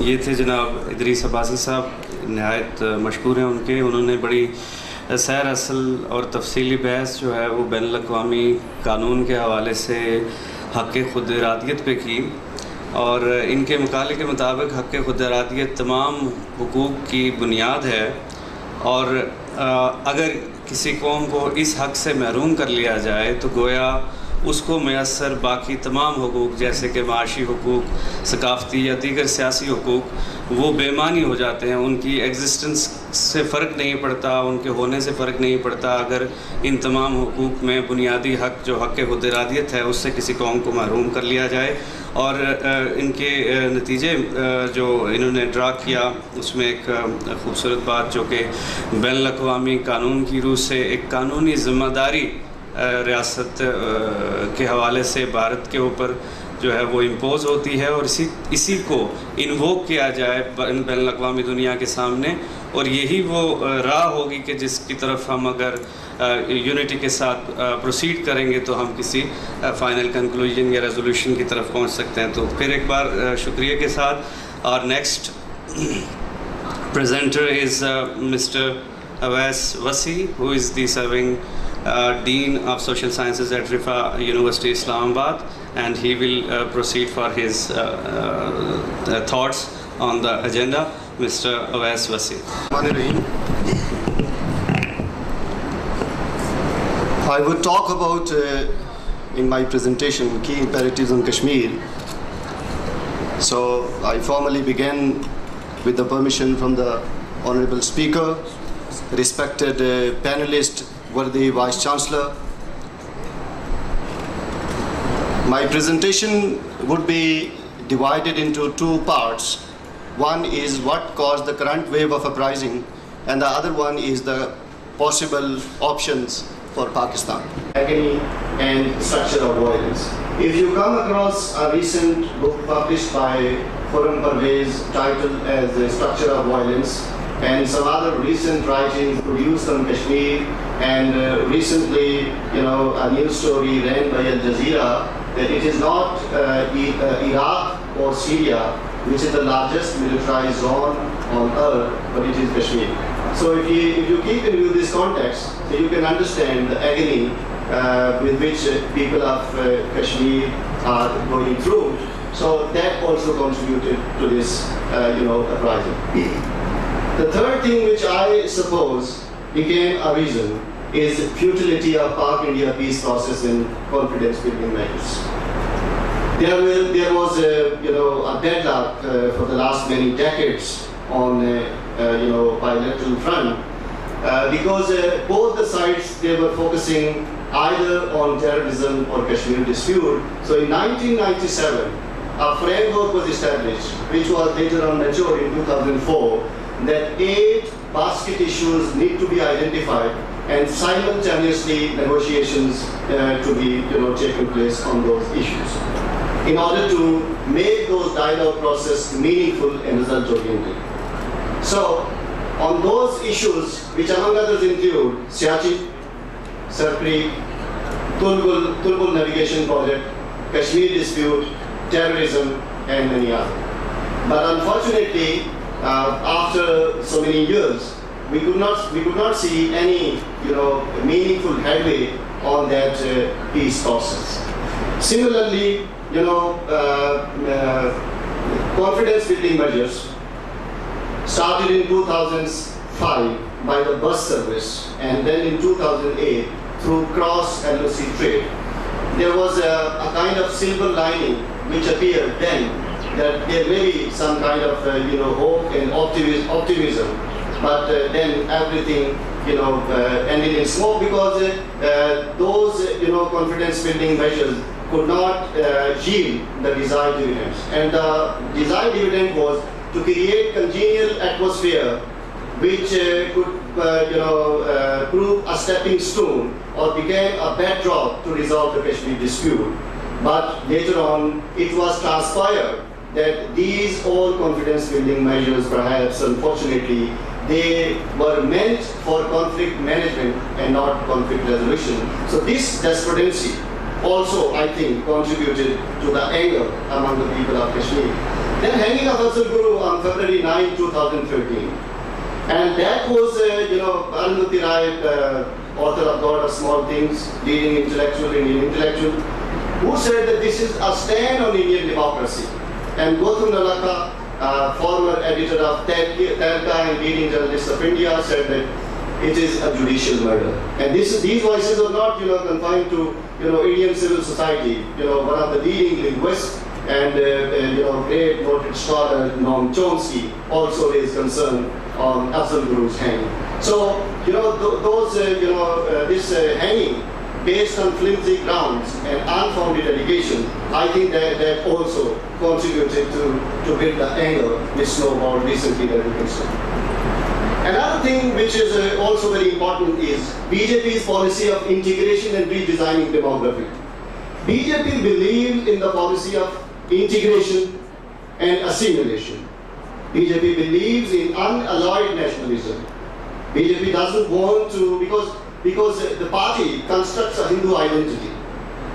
ये थे जनाब इदरीस अब्बासी साहब, नहायत मशहूर हैं उन्होंने बड़ी सैर असल और तफसीली बहस जो है वो बैनुल अक़वामी कानून के हवाले से हक़ खुद इरादियत पे की, और इनके मकाले के मुताबिक हक़ खुद इरादियत तमाम हुकूक़ की बुनियाद है, और अगर किसी कौम को इस हक़ से महरूम कर लिया जाए तो गोया उसको मैसर बाकी तमाम हुकूक़ जैसे कि माशी हुकूक़, सकाफ़ती या दीगर सियासी हुकूक़ वो बेमानी हो जाते हैं। उनकी एग्जिस्टेंस से फ़र्क नहीं पड़ता, उनके होने से फ़र्क नहीं पड़ता अगर इन तमाम हुकूक़ में बुनियादी हक़ जो हक़ खुद इरादियत है उससे किसी कौम को महरूम कर लिया जाए। और इनके नतीजे जो इन्होंने ड्रा किया उसमें एक ख़ूबसूरत बात जो कि बैनुल अक़वामी कानून की रूह से एक कानूनी ज़िम्मेदारी रियासत के हवाले से भारत के ऊपर जो है वो इम्पोज़ होती है, और इसी को इन्वोक किया जाए बैनुल अक़वामी दुनिया के सामने, और यही वो राह होगी कि जिसकी तरफ हम अगर यूनिटी के साथ प्रोसीड करेंगे तो हम किसी फ़ाइनल कंक्लूजन या रेजोल्यूशन की तरफ पहुंच सकते हैं। तो फिर एक बार शुक्रिया के साथ और next presenter is Mr. Awais Wasi, who is the serving Dean of Social Sciences at Rifa University, Islamabad, and he will proceed for his thoughts on the agenda. Mr. Awais Wasi. I would talk about, in my presentation, key imperatives on Kashmir. So I formally begin with the permission from the Honorable Speaker, respected panelist, worthy Vice Chancellor. My presentation would be divided into two parts. One is what caused the current wave of uprising, and the other one is the possible options for Pakistan. Agony and structure of violence. If you come across a recent book published by Confernce titled as The Structure of Violence, and some other recent writings produced on Kashmir, and recently, a news story ran by Al Jazeera that it is not Iraq or Syria which is the largest militarized zone on earth, but it is Kashmir. So if you keep in view this context, so you can understand the agony with which people of Kashmir are going through. So that also contributed to this, uprising. The third thing which I suppose became a reason is futility of Pak-India peace process and confidence building measures. There was a deadlock for the last many decades on bilateral front because both the sides they were focusing either on terrorism or Kashmir dispute. So in 1997, a framework was established, which was later on matured in 2004, that 8 basket issues need to be identified and simultaneously negotiations to be taken place on those issues in order to make those dialogue process meaningful and result-oriented. So, on those issues, which among others include Siachi, Sarkri, Tulbul Navigation Project, Kashmir dispute, terrorism, and many others. But unfortunately, after so many years, we could not see any meaningful headway on that peace process. Similarly, confidence building measures started in 2005 by the bus service, and then in 2008 through cross LOC trade. There was a kind of silver lining which appeared then, that there may be some kind of hope and optimism, but then everything ended in smoke because those confidence building measures could not yield the desired dividends. And the desired dividend was to create congenial atmosphere which could prove a stepping stone or became a bedrock to resolve the Kashmir dispute. But later on, it was transpired that these all confidence building measures, perhaps unfortunately, they were meant for conflict management and not conflict resolution. So this despondency also, I think, contributed to the anger among the people of Kashmir. Then hanging of Afzal Guru on February 9, 2013. And that was, Arundhati Rai, author of God of Small Things, leading intellectual, Indian intellectual, who said that this is a stand on Indian democracy. And Gautam Nalaka, former editor of Tarka and leading journalist of India, said that it is a judicial murder. And these voices are not, confined to, Indian civil society. One of the leading linguists and, great noted scholar Noam Chomsky also raised concern on Afzal Guru's hanging. So, this hanging based on flimsy grounds and unfounded allegation, I think that also contributed to build the anger which snowballed recently that we can see. Another thing which is also very important is BJP's policy of integration and redesigning demography. BJP believes in the policy of integration and assimilation. BJP believes in unalloyed nationalism. BJP doesn't want to, because the party constructs a Hindu identity.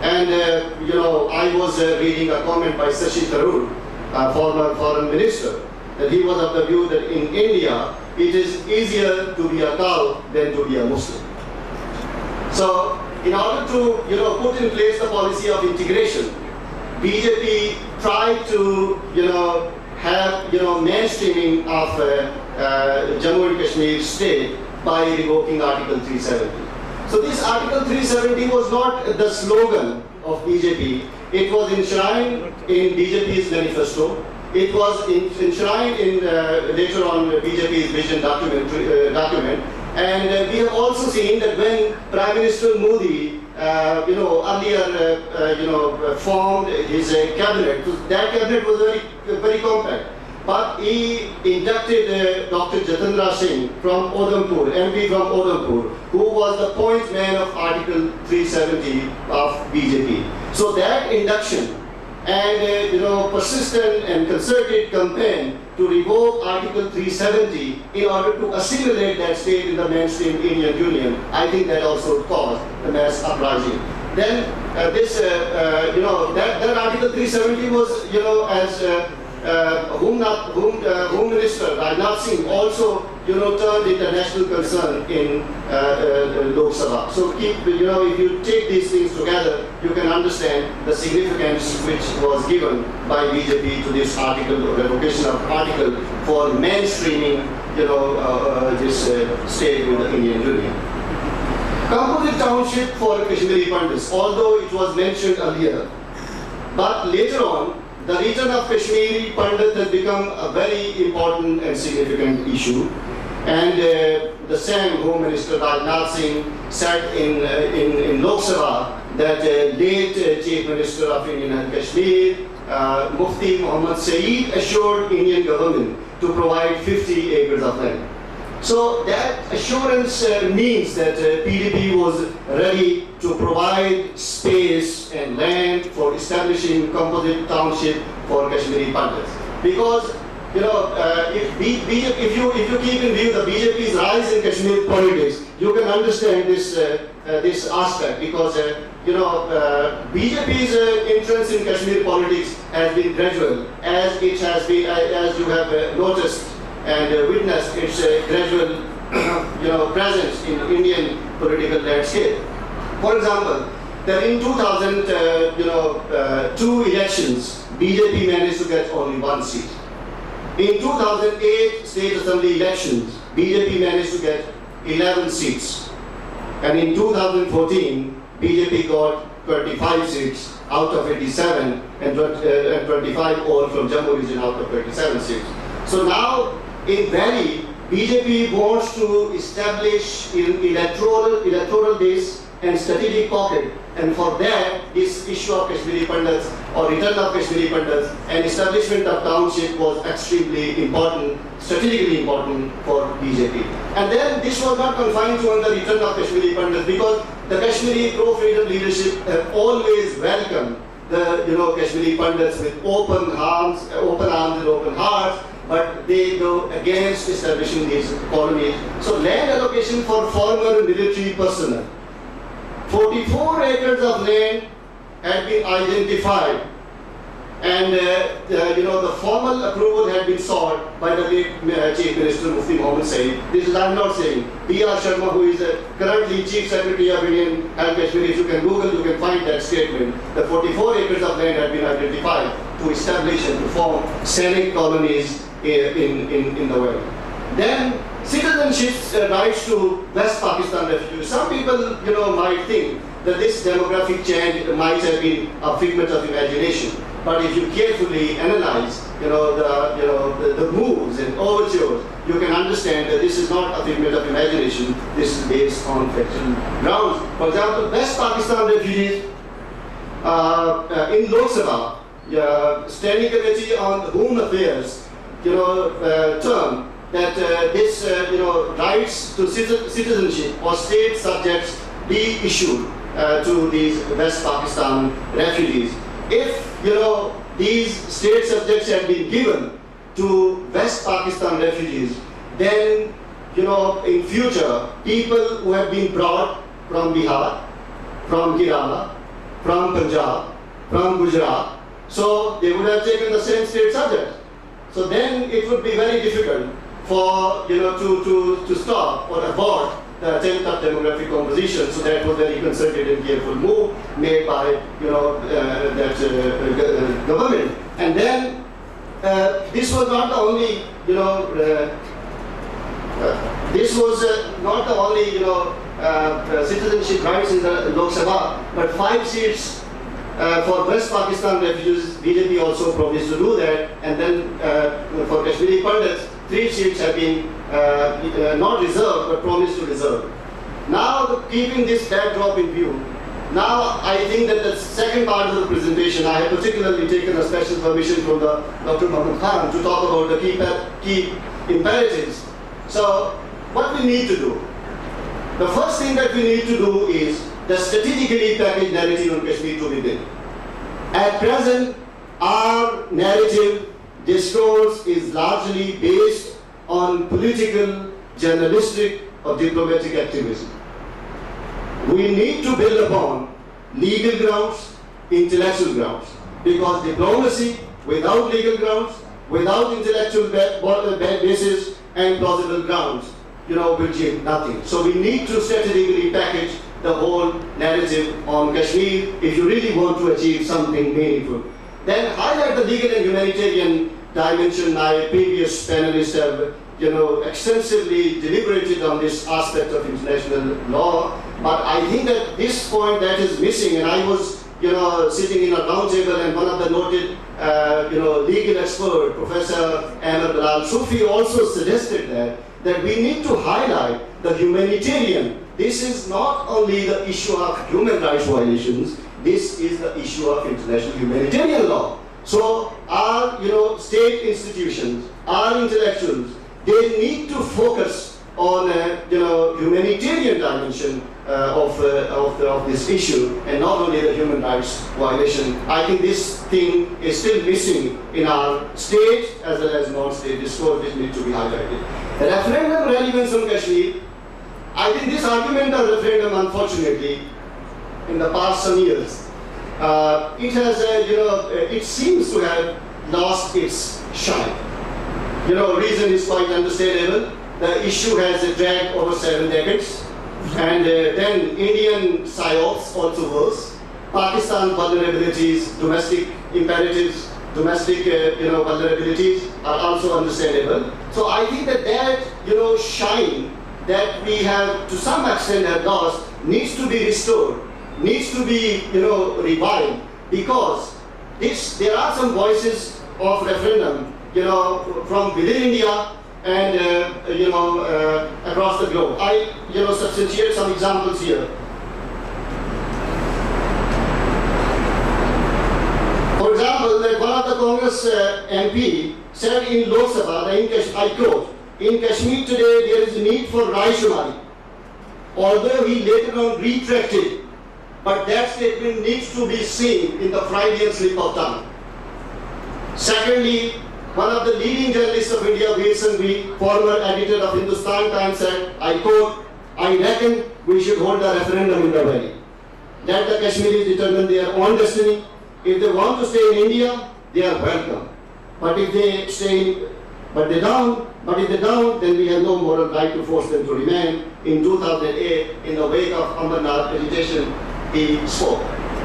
And, I was reading a comment by Shashi Tharoor, former foreign minister, that he was of the view that in India, it is easier to be a cow than to be a Muslim. So, in order to, put in place the policy of integration, BJP tried to, have, mainstreaming of Jammu and Kashmir state by revoking Article 370. So this Article 370 was not the slogan of BJP. It was enshrined in BJP's manifesto. It was enshrined in later on BJP's vision document. And we have also seen that when Prime Minister Modi, earlier, formed his cabinet, that cabinet was very compact. But he inducted Dr. Jatendra Singh from Udhampur, MP from Udhampur, who was the point man of Article 370 of BJP. So that induction and persistent and concerted campaign to revoke Article 370 in order to assimilate that state in the mainstream Indian Union, I think that also caused the mass uprising. Then that Article 370 was, as Home Minister Rajnath Singh also, turned international concern in Lok Sabha. So if you take these things together, you can understand the significance which was given by BJP to this article, revocation of article for mainstreaming, this state with the Indian Union. Composite township for Kashmiri Pandits, although it was mentioned earlier, but later on, the return of Kashmiri Pandit has become a very important and significant issue. And the same Home Minister Rajnath Singh said in Lok Sabha that late Chief Minister of Indian and Kashmir, Mufti Muhammad Saeed, assured Indian government to provide 50 acres of land. So that assurance means that PDP was ready to provide space and land for establishing composite township for Kashmiri Pandits. Because if you keep in view the BJP's rise in Kashmir politics, you can understand this aspect, because BJP's entrance in Kashmir politics has been gradual, as it has been, as you have noticed and witnessed its gradual presence in Indian political landscape. For example, that in 2002 elections, BJP managed to get only one seat. In 2008 state assembly elections, BJP managed to get 11 seats. And in 2014, BJP got 25 seats out of 87 and 25 all from Jammu region out of 27 seats. So now in Delhi, BJP wants to establish electoral base and strategic pocket, and for that, this issue of Kashmiri Pandits or return of Kashmiri Pandits and establishment of township was extremely important, strategically important for BJP. And then this was not confined to the return of Kashmiri Pandits, because the Kashmiri pro-freedom leadership have always welcomed the Kashmiri Pandits with open arms and open hearts, but they go against establishing these colonies. So land allocation for former military personnel. 44 acres of land had been identified, and the formal approval had been sought by the late Chief Minister Mufti Mohammed Saeed. This is I'm not saying. B.R. Sharma, who is currently Chief Secretary of Indian and Kashmir, if you can Google, you can find that statement. The 44 acres of land had been identified to establish and to form scenic colonies in the world. Then citizenship rights to West Pakistan refugees. Some people, might think that this demographic change might have been a figment of imagination. But if you carefully analyze, the moves and overtures, you can understand that this is not a figment of imagination. This is based on factual grounds. For example, West Pakistan refugees in Lok Sabha, Standing Committee on Home Affairs, term that this, rights to citizenship or state subjects be issued to these West Pakistan refugees. If these state subjects had been given to West Pakistan refugees, then in future people who have been brought from Bihar, from Kerala, from Punjab, from Gujarat, so they would have taken the same state subject. So then it would be very difficult for to stop or abort the attempt of demographic composition. So that was a very concerted and careful move made by that government. And then this was not the only this was not the only citizenship rights in the Lok Sabha, but 5 seats for West Pakistan refugees. BJP also promised to do that, and then for Kashmiri Pandits, 3 seats have been not reserved but promised to reserve. Now, keeping this backdrop in view, now I think that the second part of the presentation, I have particularly taken a special permission from the Dr. Muhammad Khan to talk about the key imperatives. So, what we need to do? The first thing that we need to do is the strategically packaged narrative on Kashmir to be built. At present, our narrative discourse is largely based on political, journalistic, or diplomatic activism. We need to build upon legal grounds, intellectual grounds, because diplomacy without legal grounds, without intellectual basis and plausible grounds, will achieve nothing. So we need to strategically package the whole narrative on Kashmir if you really want to achieve something meaningful. Then highlight the legal and humanitarian dimension. My previous panelists have extensively deliberated on this aspect of international law, but I think that this point that is missing, and I was sitting in a round table, and one of the noted legal expert, Professor Ahmed Bilal Sufi, also suggested that we need to highlight the humanitarian. This is not only the issue of human rights violations, this is the issue of international humanitarian law. So our state institutions, our intellectuals, they need to focus on humanitarian dimension of this issue, and not only the human rights violation. I think this thing is still missing in our state as well as non-state discourse, which needs to be highlighted. The referendum relevance on Kashmir, I think this argument of referendum, unfortunately, in the past some years, it has it seems to have lost its shine. Reason is quite understandable. The issue has dragged over 7 decades, and then Indian psyops also worse. Pakistan vulnerabilities, domestic imperatives, domestic vulnerabilities are also understandable. So I think that shine that we have to some extent have lost needs to be restored, needs to be revived, because there are some voices of referendum from within India and across the globe. I substantiate some examples here. For example, that one of the Congress MP said in Lok Sabha, I quote, "In Kashmir today there is a need for Rai-Shumari," although he later on retracted, but that statement needs to be seen in the Freudian slip of tongue. Secondly, one of the leading journalists of India, Wilson V., former editor of Hindustan Times, said, I quote, "I reckon we should hold a referendum in the valley." let the Kashmiris determine their own destiny. If they want to stay in India, they are welcome. But if they stay, but if they don't, then we have no moral right to force them to remain. In 2008, in the wake of Amarnath agitation, he spoke.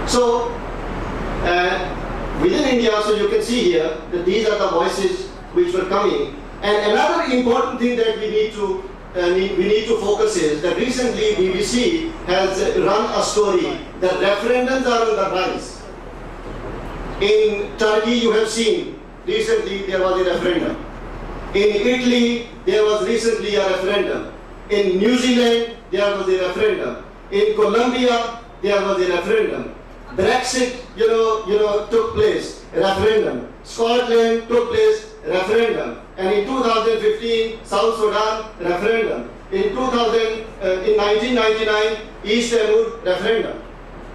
So, within India, so you can see here that these are the voices which were coming. And another important thing that we need to focus is that recently BBC has run a story that referendums are on the rise. In Turkey, you have seen recently there was a referendum. In Italy, there was recently a referendum. In New Zealand, there was a referendum. In Colombia, there was a referendum. Brexit, took place, referendum. Scotland took place, referendum. And in 2015, South Sudan, referendum. In 1999, East Timor, referendum.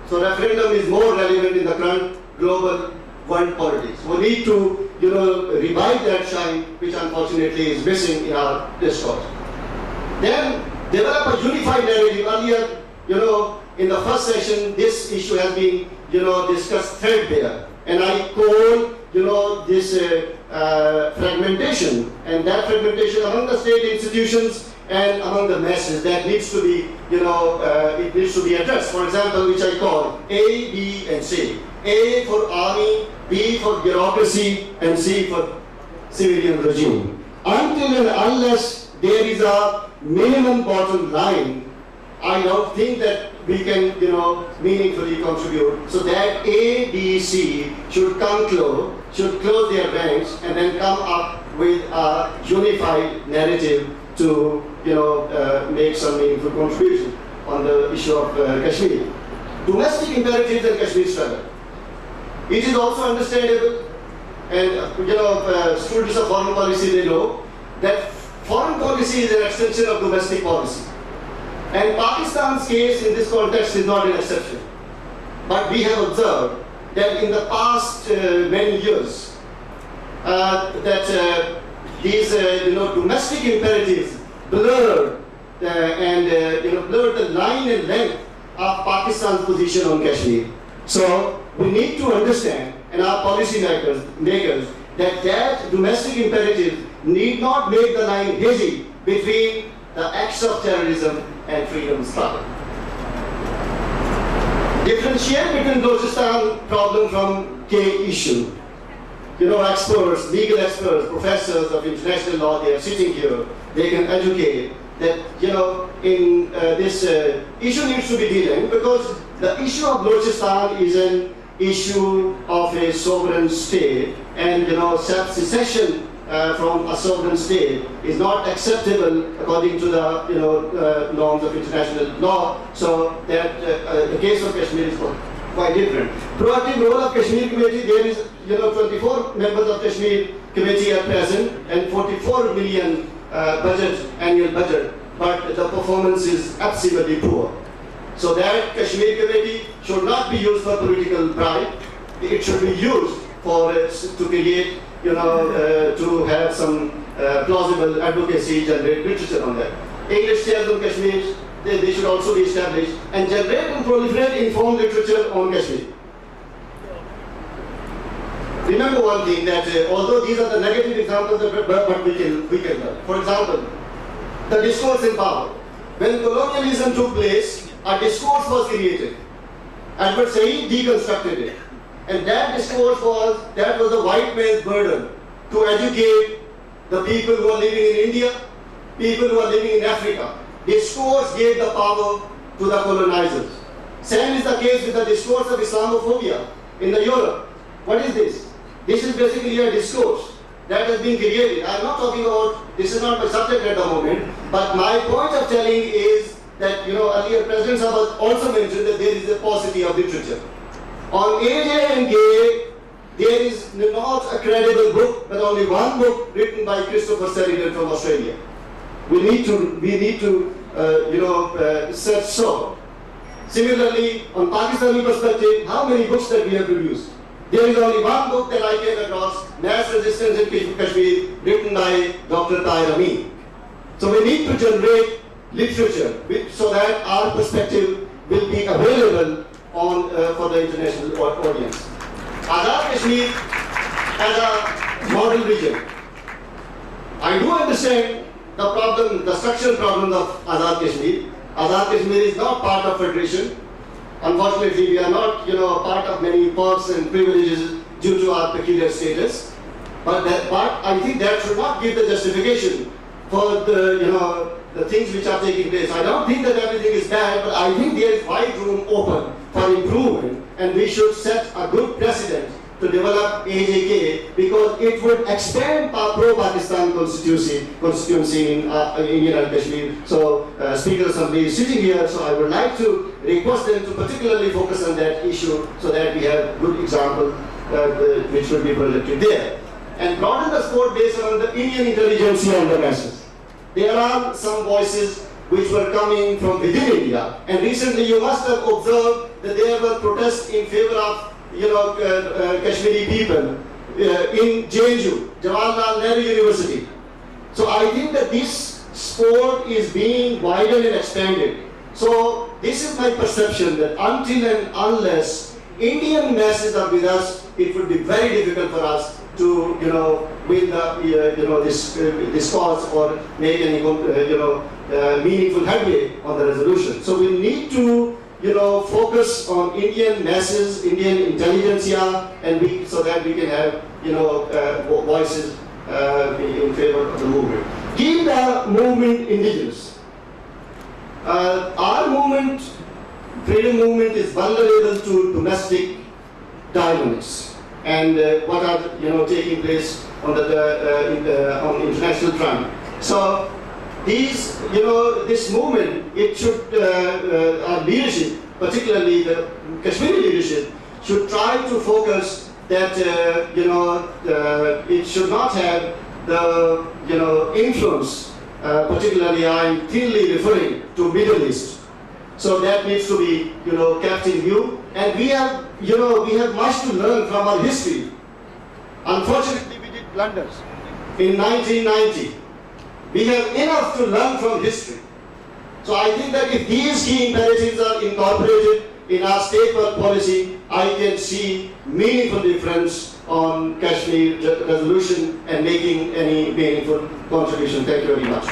So referendum is more relevant in the current global world politics. We need to, revive that shine, which unfortunately is missing in our discourse. Then develop a unified narrative. Earlier, in the first session, this issue has been, discussed threadbare. And I call, this fragmentation, and that fragmentation among the state institutions and among the masses, that needs to be, it needs to be addressed. For example, which I call A, B, and C. A for army, B for bureaucracy, and C for civilian regime. Until and unless there is a minimum bottom line, I don't think that we can, meaningfully contribute. So that A, B, C should close their ranks, and then come up with a unified narrative to, make some meaningful contribution on the issue of Kashmir. Domestic imperatives and Kashmir struggle. It is also understandable, and students of foreign policy, they know that foreign policy is an extension of domestic policy. And Pakistan's case in this context is not an exception. But we have observed that in the past many years, these domestic imperatives blurred blurred the line and length of Pakistan's position on Kashmir. So we need to understand, and our policy makers, that domestic imperative need not make the line hazy between the acts of terrorism and freedom struggle. Differentiate between Balochistan problem from K issue. Experts, legal experts, professors of international law, they are sitting here, they can educate that, in this issue needs to be dealing, because the issue of Balochistan is an issue of a sovereign state, and, self-secession from a sovereign state is not acceptable according to the norms of international law. So that the case of Kashmir is quite different. Proactive role of Kashmir Committee, there is 24 members of Kashmir Committee at present and 44 million annual budget, but the performance is absolutely poor. So that Kashmir Committee should not be used for political pride. It should be used for to create, to have some plausible advocacy, generate literature on that. English chairs on Kashmir, they should also be established, and generate and proliferate informed literature on Kashmir. Remember one thing, that although these are the negative examples, but we can learn. For example, the discourse in power. When colonialism took place, a discourse was created. Edward Said deconstructed it. And that discourse was the white man's burden to educate the people who are living in India, people who are living in Africa. Discourse gave the power to the colonizers. Same is the case with the discourse of Islamophobia in Europe. What is this? This is basically a discourse that has been created. I'm not talking about, this is not my subject at the moment, but my point of telling is that, earlier President Sabah also mentioned that there is a paucity of literature. On AJ and Gay, there is not a credible book, but only one book written by Christopher Sheridan from Australia. We need to search so. Similarly, on Pakistani perspective, how many books that we have produced? There is only one book that I came across, Mass Resistance in Kashmir, written by Dr. Tahir Amin. So we need to generate literature so that our perspective will be available on for the international audience. Azad Kashmir as a model region. I do understand the problem, the structural problem of Azad Kashmir. Azad Kashmir is not part of federation. Unfortunately, we are not, a part of many perks and privileges due to our peculiar status. But I think that should not give the justification for the things which are taking place. I don't think that everything is bad, but I think there is wide room open for improvement, and we should set a good precedent to develop AJK, because it would expand our pro-Pakistan constituency in Union Kashmir. So Speaker Assembly is sitting here, so I would like to request them to particularly focus on that issue so that we have good example which will be projected there. And broaden the sport based on the Indian intelligence and the masses. There are some voices which were coming from within India, and recently you must have observed that there were protests in favor of Kashmiri people in JNU, Jawaharlal Nehru University. So I think that this sport is being widened and expanded. So this is my perception, that until and unless Indian masses are with us, it would be very difficult for us to win the this cause or make any meaningful headway on the resolution. So we need to focus on Indian masses, Indian intelligentsia, and so that we can have voices in favor of the movement. Keep the movement indigenous. Our movement, freedom movement, is vulnerable to domestic dynamics and what are taking place on on international front. So these, this movement, it should, our leadership, particularly the Kashmiri leadership, should try to focus that it should not have the influence. Particularly, I'm thinly referring to Middle East. So that needs to be kept in view. And we have much to learn from our history. Unfortunately, we did blunders in 1990. We have enough to learn from history. So I think that if these key imperatives are incorporated in our state policy, I can see meaningful difference on Kashmir resolution and making any meaningful contribution. Thank you very much.